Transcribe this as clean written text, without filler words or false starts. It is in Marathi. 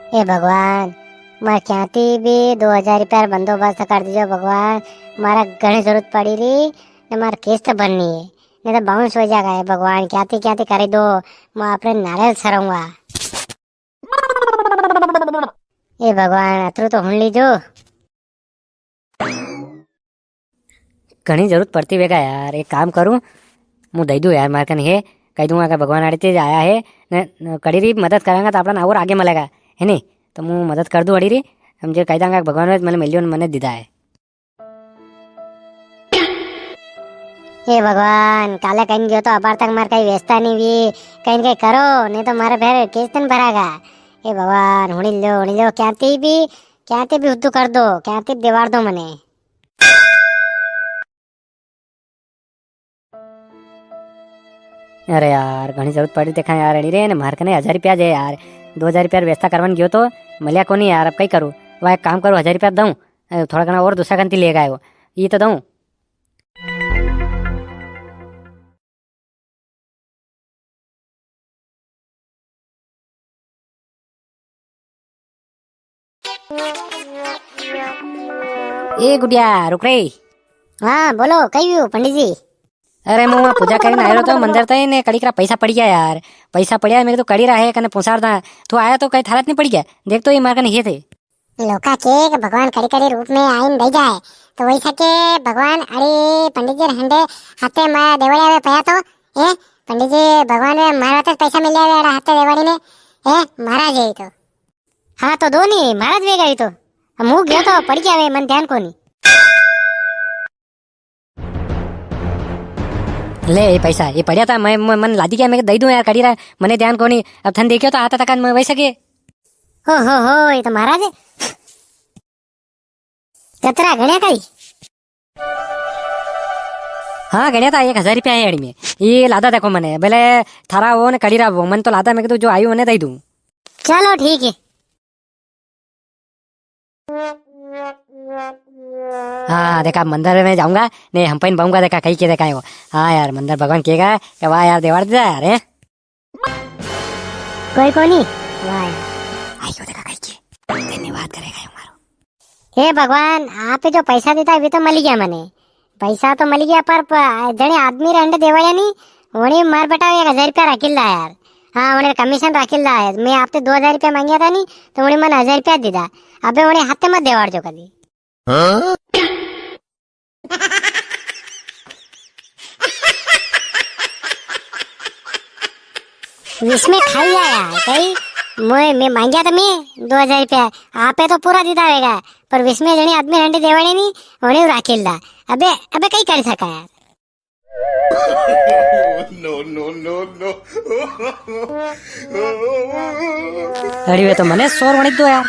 हे भगवान, मैं क्यांथी भी 2000 रुपया बंदोबस्त कर दीजो भगवान। मारा घणी जरूरत पड़ी रही ने मारा किस्त भरनी है, नहीं तो बाउंस हो जाएगा। हे भगवान, क्यांथी क्यांथी कर दो, मैं अपने नारियल सरूंगा। हे भगवान, अतरू तो हुन लीजो। घनी जरूरत पड़ती वेगा यार। एक काम करूँ, मुँह दई दूँ यार मार कन हे कही दूंगा कि भगवान आड़ी तेज आया है ने कड़ी री मदद करेंगे तो अपना और आगे मिलेगा है नहीं। तो मुँह मदद कर दूँ अड़ी री, समझे कही दूंगा भगवान ने मैंने मिलियन मैंने दिदा है। हे भगवान, काले कहीं गयो तो अबार तक मार कहीं व्यस्ता नहीं भी, कहीं कहीं करो नहीं तो मारे फिर किस्त नहीं भरागा। हे भगवान, हुणी लो क्यांथी भी हुद्दू कर दो, क्यांथी भी दीवार दो मने। अरे यार घनी जरूरत पड़ी देखा यार अड़ी रे ने मार कने 1000 रुपया है यार। 2000 रुपया व्यवस्था करवान गयो तो मिलिया को नहीं यार। अब कई करूँ, वह एक काम करूँ 1000 रुपया दूँ, थोड़ा घना और दूसरा गंती ले गए वो ये तो दूँ। ए गुड़िया रुक रे। हाँ बोलो, कही हूँ पंडित जी। अरे मैं वहाँ पूजा करने आयो तो मंदिर तय ने कड़ी करा पैसा पड़ गया यार। पैसा पड़िया मेरे तो कड़ी रहा है कने पुसार दा तो आया तो कहीं थारत नहीं पड़ गया। देख तो ये मार कने ये थे लोका के भगवान कड़ी कड़ी रूप में आइन दे जाए तो वही सके भगवान। अरे पंडित जी हंडे हाथे माया देवड़िया में पया तो ए पंडित जी भगवान में मारा तो पैसा मिल जाए हाथे देवड़ी ने ए महाराज है तो। हाँ तो दो नहीं महाराज वे गई तो मुँह गयो तो पड़ गया वे मन ध्यान को नहीं। ले ये पैसा ये पड़िया था मैं मन लादी गया मैं दई दूं यार कड़ी रहा मने ध्यान को नहीं। अब थन देखियो तो आता तक मैं वही सके। हो ये तो महाराज है। कतरा गण्या कई। हाँ गण्या था 1000 रुपया है अड़ी में ये लादा देखो मने भले थारा वो ने कड़ी रहा वो मन तो लादा मैं तो जो आई मैंने दई दूं। चलो ठीक है। हाँ देखा मंदिर में जाऊंगा ने हम पहन पाऊंगा देखा कहीं के देखा है वो। हाँ यार मंदिर भगवान कहेगा कि वाह यार देवाड़ दिया यार कोई को नहीं वाह आइयो देखा कहीं के धन्यवाद करेगा हमारो। हे भगवान, आप जो पैसा देता है वो तो मिल गया मने। पैसा तो मिल गया पर जने आदमी रहने देवड़िया नहीं उन्हें मार बटाओ 1000 रुपया रखिल रहा यार। हाँ उन्हें कमीशन रखिल रहा है। मैं आपसे 2000 रुपया मांगा था नहीं तो उन्हें मन 1000 रुपया दीदा। अबे उन्हें हाथे मत देवाड़ जो कभी। इसमें खाई यार कहीं मैं मांगा था मैं 2000 रुपया आपे तो पूरा दीदा रहेगा पर विस्में जने आदमी रहने देवाड़े नहीं उन्हें रखिल रहा। अबे अबे कहीं कर सका यार। अरे वे तो मने 100 वणी दो यार।